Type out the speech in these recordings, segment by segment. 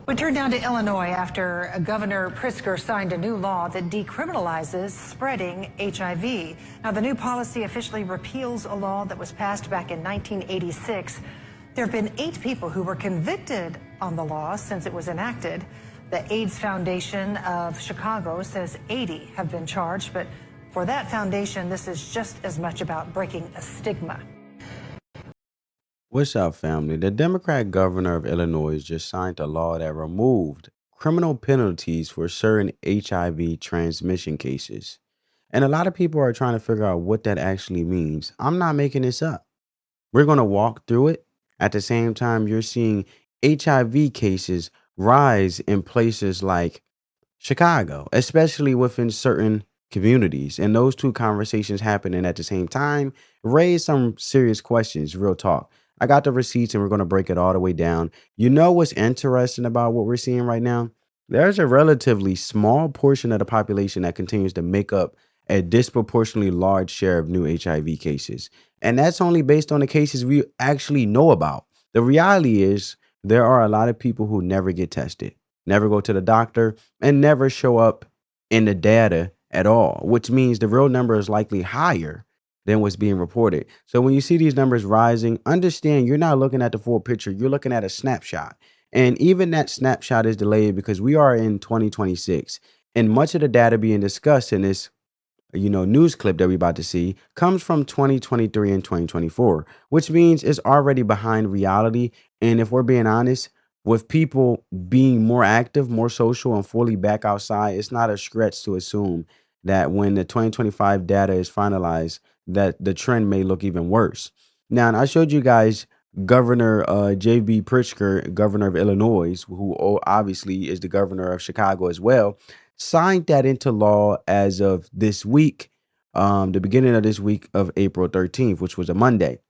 We turn down to Illinois after Governor Pritzker signed a new law that decriminalizes spreading HIV. Now, the new policy officially repeals a law that was passed back in 1986. There have been 8 people who were convicted on the law since it was enacted. The AIDS Foundation of Chicago says 80 have been charged, but for that foundation, this is just as much about breaking a stigma. What's up, family? The Democrat governor of Illinois just signed a law that removed criminal penalties for certain HIV transmission cases. And a lot of people are trying to figure out what that actually means. I'm not making this up. We're going to walk through it. At the same time, you're seeing HIV cases rise in places like Chicago, especially within certain communities. And those two conversations happening at the same time raise some serious questions, real talk. I got the receipts and we're going to break it all the way down. You know what's interesting about what we're seeing right now? There's a relatively small portion of the population that continues to make up a disproportionately large share of new HIV cases. And that's only based on the cases we actually know about. The reality is there are a lot of people who never get tested, never go to the doctor, and never show up in the data at all, which means the real number is likely higher than what's being reported. So when you see these numbers rising, understand you're not looking at the full picture. You're looking at a snapshot. And even that snapshot is delayed because we are in 2026. And much of the data being discussed in this news clip that we're about to see comes from 2023 and 2024, which means it's already behind reality. And if we're being honest, with people being more active, more social, and fully back outside, it's not a stretch to assume that when the 2025 data is finalized, that the trend may look even worse. Now, and I showed you guys Governor J.B. Pritzker, governor of Illinois, who obviously is the governor of Chicago as well, signed that into law as of this week, the beginning of this week of April 13th, which was a Monday.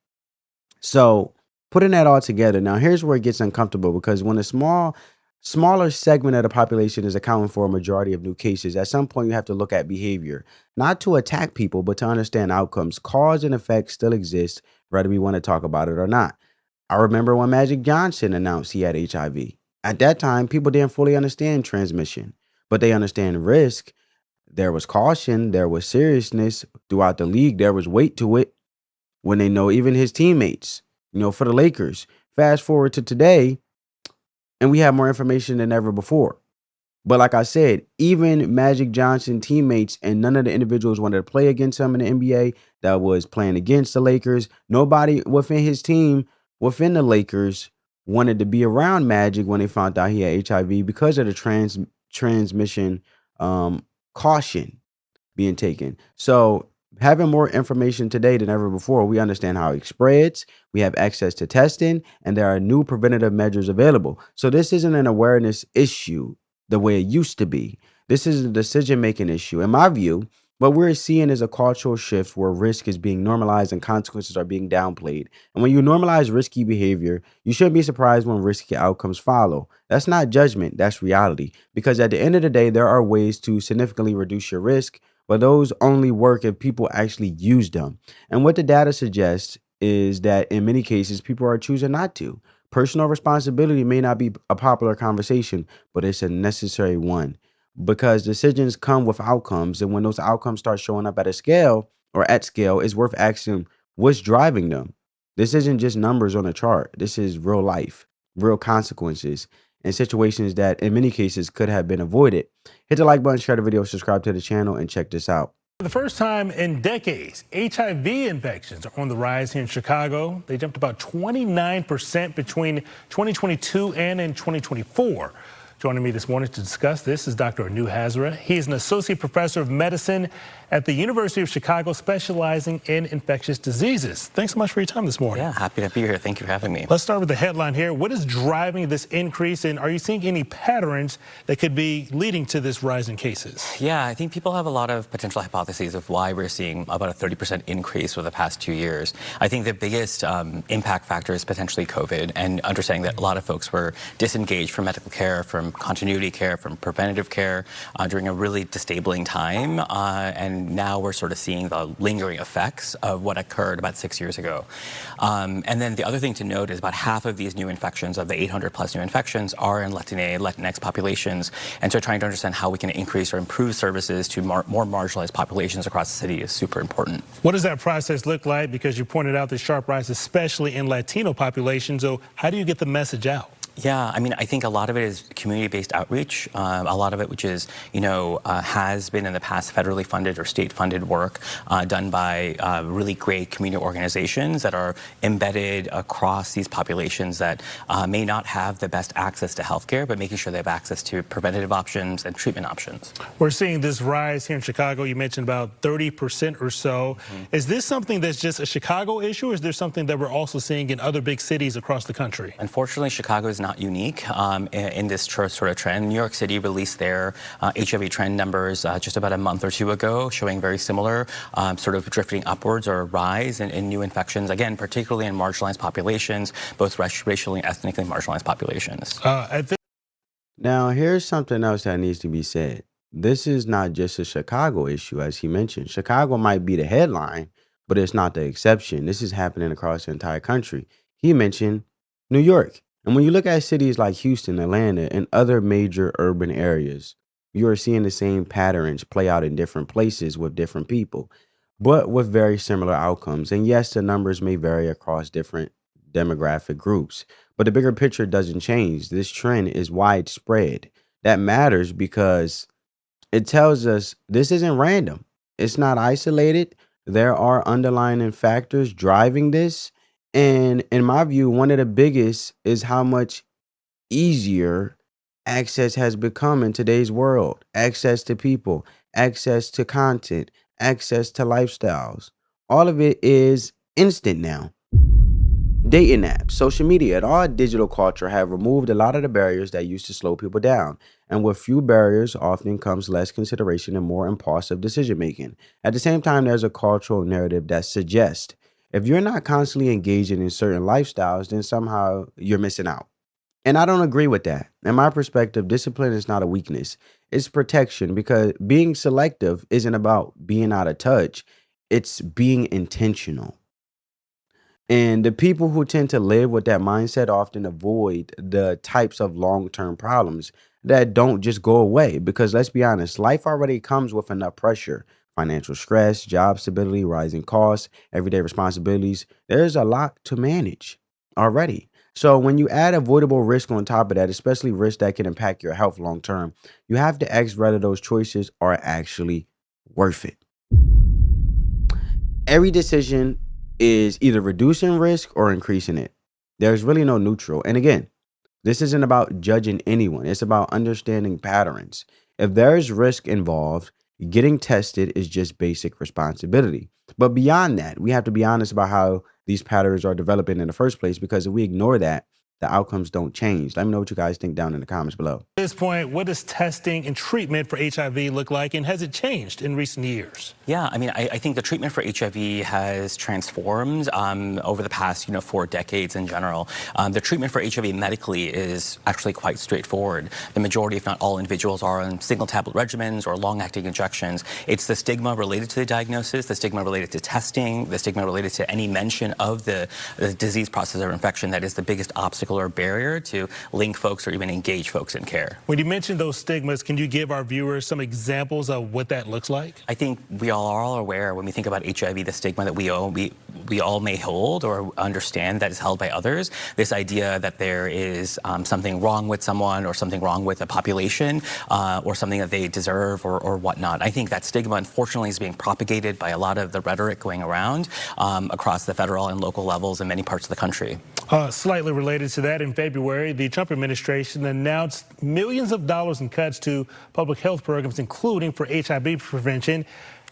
So putting that all together, now here's where it gets uncomfortable, because when a smaller segment of the population is accounting for a majority of new cases, at some point you have to look at behavior, not to attack people, but to understand outcomes. Cause and effect still exist, whether we want to talk about it or not. I remember when Magic Johnson announced he had HIV. At that time, people didn't fully understand transmission, but they understand risk. There was caution, there was seriousness throughout the league. There was weight to it when they know even his teammates, for the Lakers. Fast forward to today, and we have more information than ever before. But like I said, even Magic Johnson teammates and none of the individuals wanted to play against him in the NBA that was playing against the Lakers. Nobody within his team, within the Lakers, wanted to be around Magic when they found out he had HIV because of the transmission caution being taken. So having more information today than ever before, we understand how it spreads. We have access to testing, and there are new preventative measures available. So this isn't an awareness issue the way it used to be. This is a decision-making issue. In my view, what we're seeing is a cultural shift where risk is being normalized and consequences are being downplayed. And when you normalize risky behavior, you shouldn't be surprised when risky outcomes follow. That's not judgment, that's reality. Because at the end of the day, there are ways to significantly reduce your risk, but those only work if people actually use them. And what the data suggests is that in many cases, people are choosing not to. Personal responsibility may not be a popular conversation, but it's a necessary one, because decisions come with outcomes. And when those outcomes start showing up at scale, it's worth asking what's driving them. This isn't just numbers on a chart. This is real life, real consequences, and situations that in many cases could have been avoided. Hit the like button, share the video, subscribe to the channel, and check this out. For the first time in decades, HIV infections are on the rise here in Chicago. They jumped about 29% between 2022 and in 2024. Joining me this morning to discuss this is Dr. Anu Hazra. He is an associate professor of medicine at the University of Chicago, specializing in infectious diseases. Thanks so much for your time this morning. Yeah, happy to be here. Thank you for having me. Let's start with the headline here. What is driving this increase, and are you seeing any patterns that could be leading to this rise in cases? Yeah, I think people have a lot of potential hypotheses of why we're seeing about a 30% increase for the past 2 years. I think the biggest impact factor is potentially COVID, and understanding that a lot of folks were disengaged from medical care, from from continuity care, from preventative care during a really disabling time. And now we're sort of seeing the lingering effects of what occurred about 6 years ago. And then the other thing to note is about half of these new infections, of the 800 plus new infections, are in Latinx populations. And so trying to understand how we can increase or improve services to more marginalized populations across the city is super important. What does that process look like? Because you pointed out the sharp rise, especially in Latino populations. So how do you get the message out? Yeah, I mean, I think a lot of it is community-based outreach. A lot of it, which is, has been in the past federally funded or state-funded work done by really great community organizations that are embedded across these populations that may not have the best access to healthcare, but making sure they have access to preventative options and treatment options. We're seeing this rise here in Chicago. You mentioned about 30% or so. Is this something that's just a Chicago issue, or is there something that we're also seeing in other big cities across the country? Unfortunately, Chicago is not unique in this sort of trend. New York City released their HIV trend numbers just about a month or two ago, showing very similar sort of drifting upwards or rise in new infections, again, particularly in marginalized populations, both racially and ethnically marginalized populations. Now, here's something else that needs to be said. This is not just a Chicago issue, as he mentioned. Chicago might be the headline, but it's not the exception. This is happening across the entire country. He mentioned New York. And when you look at cities like Houston, Atlanta, and other major urban areas, you are seeing the same patterns play out in different places with different people, but with very similar outcomes. And yes, the numbers may vary across different demographic groups, but the bigger picture doesn't change. This trend is widespread. That matters because it tells us this isn't random. It's not isolated. There are underlying factors driving this. And in my view, one of the biggest is how much easier access has become in today's world. Access to people, access to content, access to lifestyles. All of it is instant now. Dating apps, social media, and all digital culture have removed a lot of the barriers that used to slow people down. And with few barriers, often comes less consideration and more impulsive decision making. At the same time, there's a cultural narrative that suggests if you're not constantly engaging in certain lifestyles, then somehow you're missing out. And I don't agree with that. In my perspective, discipline is not a weakness, it's protection, because being selective isn't about being out of touch, it's being intentional. And the people who tend to live with that mindset often avoid the types of long-term problems that don't just go away. Because let's be honest, life already comes with enough pressure, financial stress, job stability, rising costs, everyday responsibilities. There's a lot to manage already. So when you add avoidable risk on top of that, especially risk that can impact your health long term, you have to ask whether those choices are actually worth it. Every decision is either reducing risk or increasing it. There's really no neutral. And again, this isn't about judging anyone. It's about understanding patterns. If there's risk involved, getting tested is just basic responsibility. But beyond that, we have to be honest about how these patterns are developing in the first place, because if we ignore that, the outcomes don't change. Let me know what you guys think down in the comments below. At this point, what does testing and treatment for HIV look like, and has it changed in recent years? Yeah, I mean, I think the treatment for HIV has transformed over the past, 4 decades in general. The treatment for HIV medically is actually quite straightforward. The majority, if not all individuals, are on single tablet regimens or long-acting injections. It's the stigma related to the diagnosis, the stigma related to testing, the stigma related to any mention of the disease process or infection that is the biggest obstacle or barrier to link folks or even engage folks in care. When you mention those stigmas, can you give our viewers some examples of what that looks like? I think we all are aware when we think about HIV, the stigma that we all may hold or understand that is held by others. This idea that there is something wrong with someone or something wrong with a population or something that they deserve or whatnot. I think that stigma, unfortunately, is being propagated by a lot of the rhetoric going around across the federal and local levels in many parts of the country. Slightly related to that, in February, the Trump administration announced millions of dollars in cuts to public health programs, including for HIV prevention.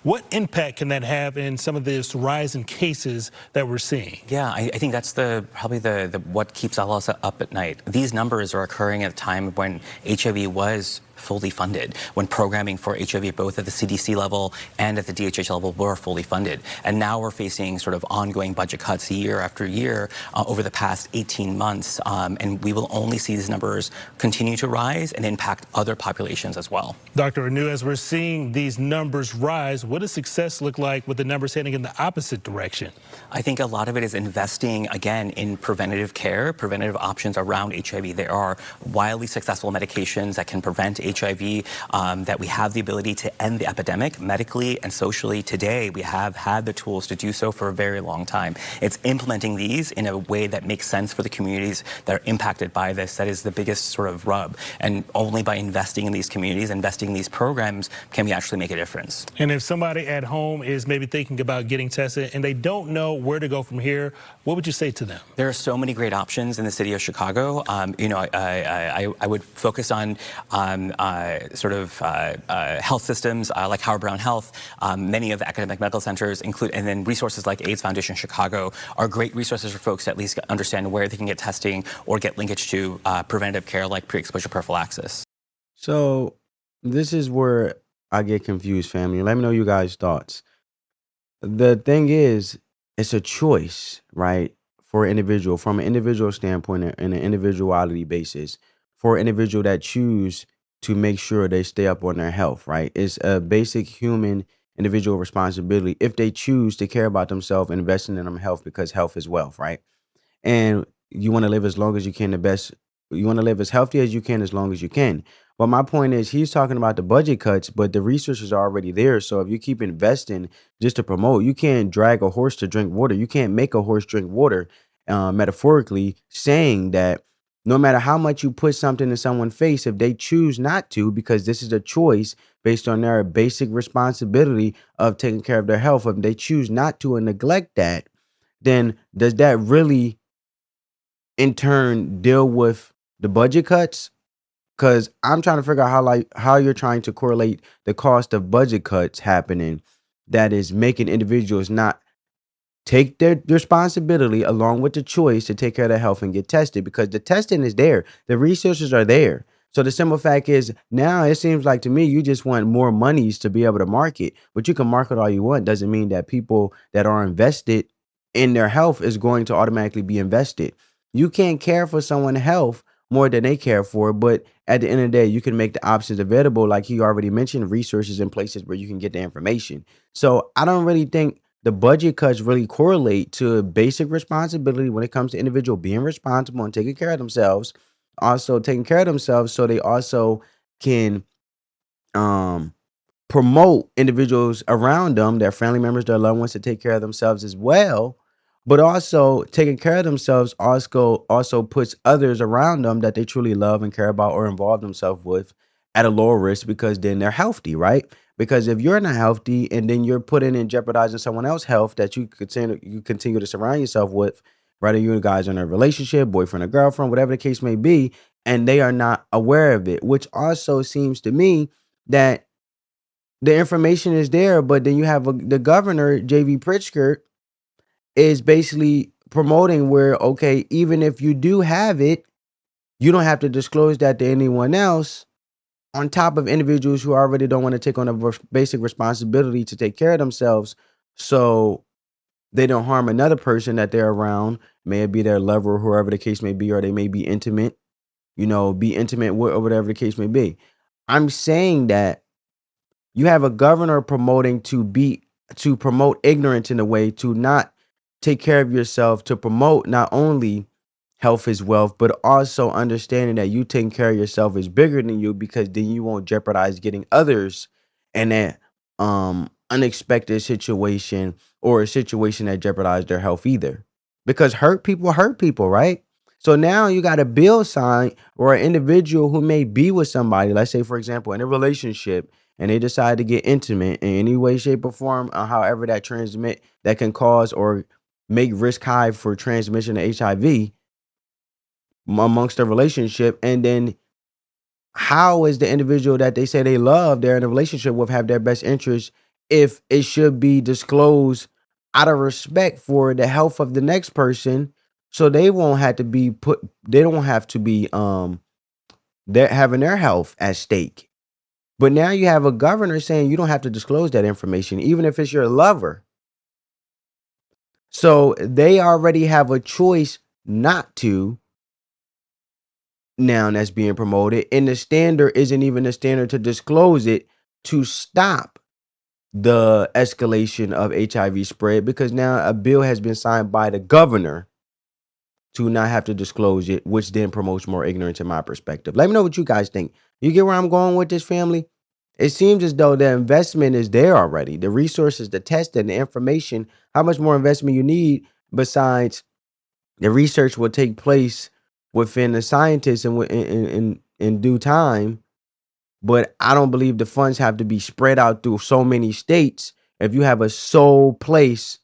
What impact can that have in some of this rise in cases that we're seeing? Yeah, I think that's probably what keeps all us up at night. These numbers are occurring at a time when HIV was fully funded, when programming for HIV both at the CDC level and at the DHH level were fully funded. And now we're facing sort of ongoing budget cuts year after year over the past 18 months. And we will only see these numbers continue to rise and impact other populations as well. Dr. Anu, as we're seeing these numbers rise, what does success look like with the numbers heading in the opposite direction? I think a lot of it is investing, again, in preventative care, preventative options around HIV. There are wildly successful medications that can prevent HIV, that we have the ability to end the epidemic medically and socially. Today, we have had the tools to do so for a very long time. It's implementing these in a way that makes sense for the communities that are impacted by this. That is the biggest sort of rub. And only by investing in these communities, investing in these programs, can we actually make a difference. And if somebody at home is maybe thinking about getting tested and they don't know where to go from here, what would you say to them? There are so many great options in the city of Chicago. I would focus on health systems like Howard Brown Health. Many of the academic medical centers include, and then resources like AIDS Foundation Chicago are great resources for folks to at least understand where they can get testing or get linkage to preventative care like pre-exposure prophylaxis. So this is where I get confused, family. Let me know you guys' thoughts. The thing is, it's a choice, right? For an individual, from an individual standpoint and an individuality basis, for an individual that choose to make sure they stay up on their health, right? It's a basic human individual responsibility if they choose to care about themselves and investing in their health, because health is wealth, right? And you want to live as long as you can, you want to live as healthy as you can as long as you can. But my point is, he's talking about the budget cuts, but the resources are already there. So if you keep investing just to promote, you can't drag a horse to drink water. You can't make a horse drink water, metaphorically saying that no matter how much you put something in someone's face, if they choose not to, because this is a choice based on their basic responsibility of taking care of their health, if they choose not to and neglect that, then does that really in turn deal with the budget cuts? Because I'm trying to figure out how you're trying to correlate the cost of budget cuts happening that is making individuals not take their responsibility along with the choice to take care of their health and get tested, because the testing is there, the resources are there. So the simple fact is, now it seems like to me you just want more monies to be able to market, but you can market all you want. Doesn't mean that people that are invested in their health is going to automatically be invested. You can't care for someone's health more than they care for, but at the end of the day, you can make the options available, like he already mentioned, resources in places where you can get the information. So I don't really think the budget cuts really correlate to basic responsibility when it comes to individual being responsible and taking care of themselves, also taking care of themselves so they also can um promote individuals around them, their family members, their loved ones, to take care of themselves as well. But also taking care of themselves also puts others around them that they truly love and care about or involve themselves with at a lower risk, because then they're healthy, right? Because if you're not healthy and then you're putting in jeopardizing someone else's health that you continue to surround yourself with, whether you guys are in a relationship, boyfriend or girlfriend, whatever the case may be, and they are not aware of it, which also seems to me that the information is there, but then you have the governor, JV Pritzker, is basically promoting where, okay, even if you do have it, you don't have to disclose that to anyone else, on top of individuals who already don't want to take on a basic responsibility to take care of themselves so they don't harm another person that they're around, may it be their lover or whoever the case may be, or they may be intimate, be intimate with, or whatever the case may be. I'm saying that you have a governor promoting to promote ignorance in a way to not take care of yourself, to promote not only health is wealth, but also understanding that you taking care of yourself is bigger than you, because then you won't jeopardize getting others in that unexpected situation, or a situation that jeopardizes their health either. Because hurt people, right? So now you got a bill signed, or an individual who may be with somebody, let's say, for example, in a relationship, and they decide to get intimate in any way, shape, or form, however that can cause or make risk high for transmission of HIV amongst their relationship. And then how is the individual that they say they love, they're in a relationship with, have their best interest, if it should be disclosed out of respect for the health of the next person, so they don't have to be they're having their health at stake. But now you have a governor saying you don't have to disclose that information, even if it's your lover. So they already have a choice not to. Now that's being promoted, and the standard isn't even the standard to disclose it to stop the escalation of HIV spread, because now a bill has been signed by the governor to not have to disclose it, which then promotes more ignorance in my perspective. Let me know what you guys think. You get where I'm going with this, family? It seems as though the investment is there already. The resources, the testing, the information, how much more investment you need besides the research will take place within the scientists and in due time. But I don't believe the funds have to be spread out through so many states. If you have a sole place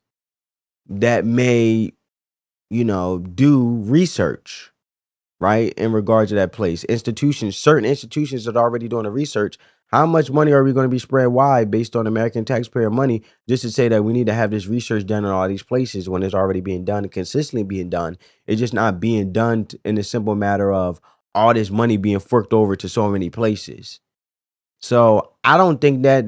that may, do research, right, in regards to that place, certain institutions that are already doing the research, how much money are we going to be spread wide based on American taxpayer money just to say that we need to have this research done in all these places when it's already being done and consistently being done? It's just not being done in the simple matter of all this money being forked over to so many places. So I don't think that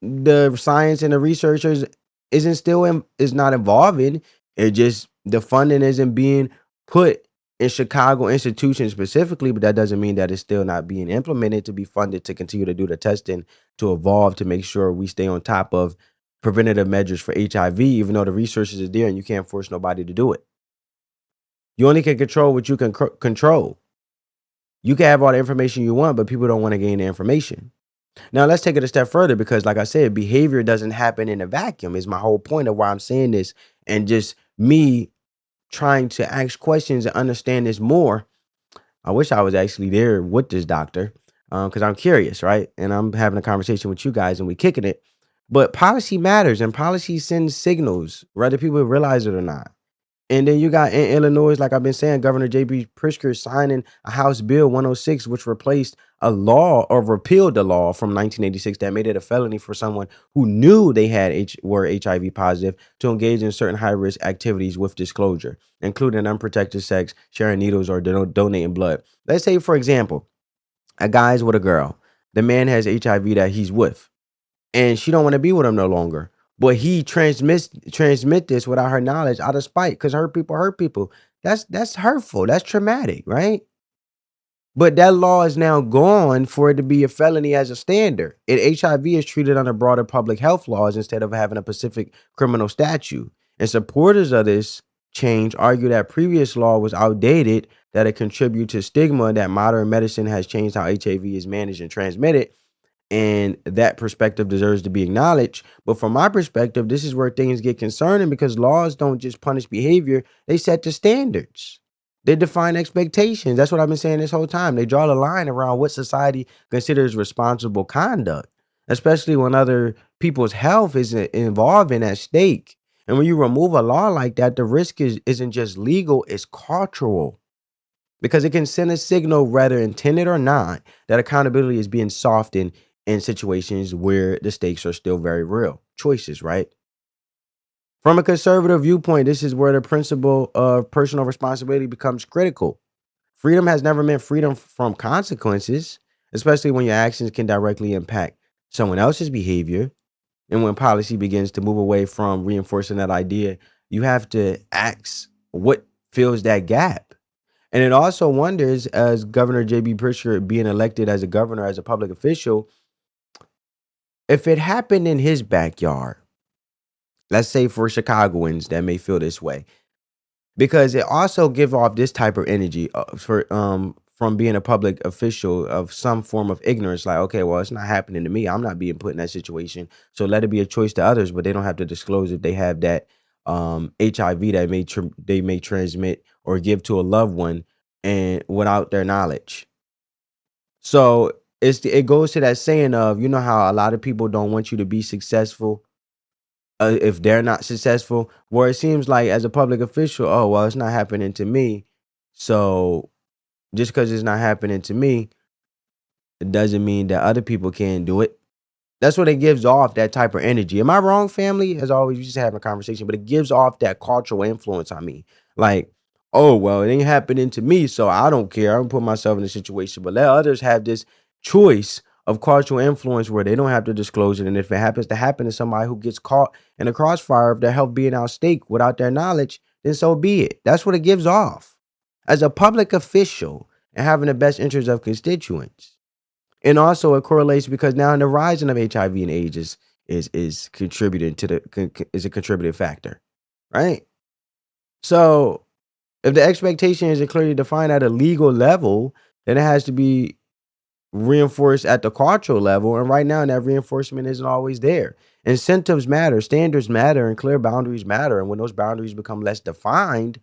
the science and the researchers is not evolving. It just the funding isn't being put in Chicago institutions specifically, but that doesn't mean that it's still not being implemented to be funded to continue to do the testing, to evolve, to make sure we stay on top of preventative measures for HIV, even though the resources are there and you can't force nobody to do it. You only can control what you can control. You can have all the information you want, but people don't want to gain the information. Now let's take it a step further, because like I said, behavior doesn't happen in a vacuum is my whole point of why I'm saying this, and just me trying to ask questions and understand this more. I wish I was actually there with this doctor, because I'm curious, right? And I'm having a conversation with you guys and we kicking it. But policy matters, and policy sends signals, whether people realize it or not. And then you got in Illinois, like I've been saying, Governor J.B. Pritzker signing a House Bill 106, which replaced a law or repealed the law from 1986 that made it a felony for someone who knew they were HIV positive to engage in certain high-risk activities with disclosure, including unprotected sex, sharing needles, or donating blood. Let's say, for example, a guy's with a girl. The man has HIV that he's with, and she don't want to be with him no longer. But he transmit this without her knowledge, out of spite, because hurt people hurt people. That's hurtful. That's traumatic, right? But that law is now gone for it to be a felony as a standard. And HIV is treated under broader public health laws instead of having a specific criminal statute. And supporters of this change argue that previous law was outdated, that it contributes to stigma, that modern medicine has changed how HIV is managed and transmitted, and that perspective deserves to be acknowledged. But from my perspective, this is where things get concerning, because laws don't just punish behavior, they set the standards. They define expectations. That's what I've been saying this whole time. They draw the line around what society considers responsible conduct, especially when other people's health is involved in at stake. And when you remove a law like that, the risk isn't just legal, it's cultural. Because it can send a signal, whether intended or not, that accountability is being softened in situations where the stakes are still very real. Choices, right? From a conservative viewpoint, this is where the principle of personal responsibility becomes critical. Freedom has never meant freedom from consequences, especially when your actions can directly impact someone else's behavior. And when policy begins to move away from reinforcing that idea, you have to ask what fills that gap. And it also wonders, as Governor J.B. Pritzker being elected as a governor, as a public official, if it happened in his backyard, let's say for Chicagoans that may feel this way, because it also gives off this type of energy from being a public official of some form of ignorance. Like, okay, well, it's not happening to me. I'm not being put in that situation. So let it be a choice to others, but they don't have to disclose if they have that HIV that they may transmit or give to a loved one and without their knowledge. So it goes to that saying of, you know how a lot of people don't want you to be successful if they're not successful, where it seems like as a public official, oh, well, it's not happening to me. So just because it's not happening to me, it doesn't mean that other people can't do it. That's what it gives off, that type of energy. Am I wrong, family? As always, we just having a conversation, but it gives off that cultural influence on me. Like, oh, well, it ain't happening to me, so I don't care. I don't put myself in a situation. But let others have this choice of cultural influence where they don't have to disclose it. And if it happens to happen to somebody who gets caught in a crossfire of their health being at stake without their knowledge, then so be it. That's what it gives off. As a public official and having the best interests of constituents. And also it correlates because now in the rising of HIV and AIDS is contributing to is a contributing factor, right? So if the expectation isn't clearly defined at a legal level, then it has to be reinforced at the cultural level. And right now, that reinforcement isn't always there. Incentives matter, standards matter, and clear boundaries matter. And when those boundaries become less defined,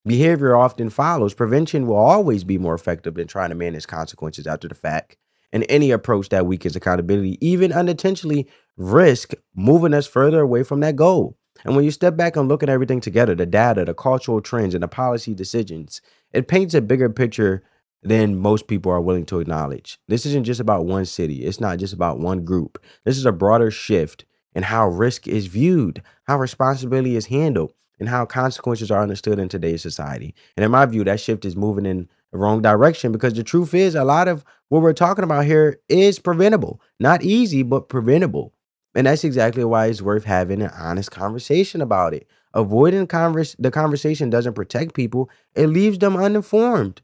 behavior often follows. Prevention will always be more effective than trying to manage consequences after the fact. And any approach that weakens accountability, even unintentionally, risk moving us further away from that goal. And when you step back and look at everything together, the data, the cultural trends, and the policy decisions, it paints a bigger picture than most people are willing to acknowledge. This isn't just about one city. It's not just about one group. This is a broader shift in how risk is viewed, how responsibility is handled, and how consequences are understood in today's society. And in my view, that shift is moving in the wrong direction because the truth is a lot of what we're talking about here is preventable. Not easy, but preventable. And that's exactly why it's worth having an honest conversation about it. Avoiding the conversation doesn't protect people, it leaves them uninformed.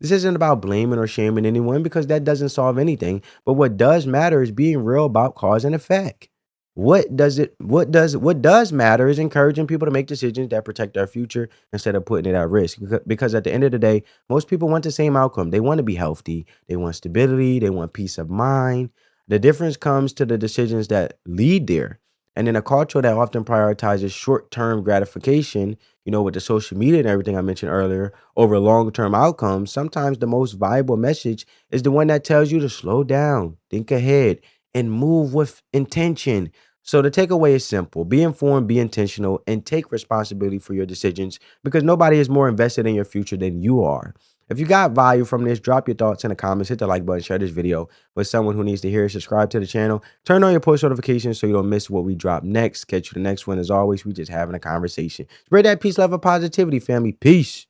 This isn't about blaming or shaming anyone because that doesn't solve anything. But what does matter is being real about cause and effect. What does matter is encouraging people to make decisions that protect their future instead of putting it at risk. Because at the end of the day, most people want the same outcome. They want to be healthy, they want stability, they want peace of mind. The difference comes to the decisions that lead there. And in a culture that often prioritizes short-term gratification, with the social media and everything I mentioned earlier, over long-term outcomes, sometimes the most viable message is the one that tells you to slow down, think ahead, and move with intention. So the takeaway is simple. Be informed, be intentional, and take responsibility for your decisions because nobody is more invested in your future than you are. If you got value from this, drop your thoughts in the comments, hit the like button, share this video with someone who needs to hear it, subscribe to the channel, turn on your post notifications so you don't miss what we drop next. Catch you the next one. As always, we just having a conversation. Spread that peace, love, and positivity, family. Peace.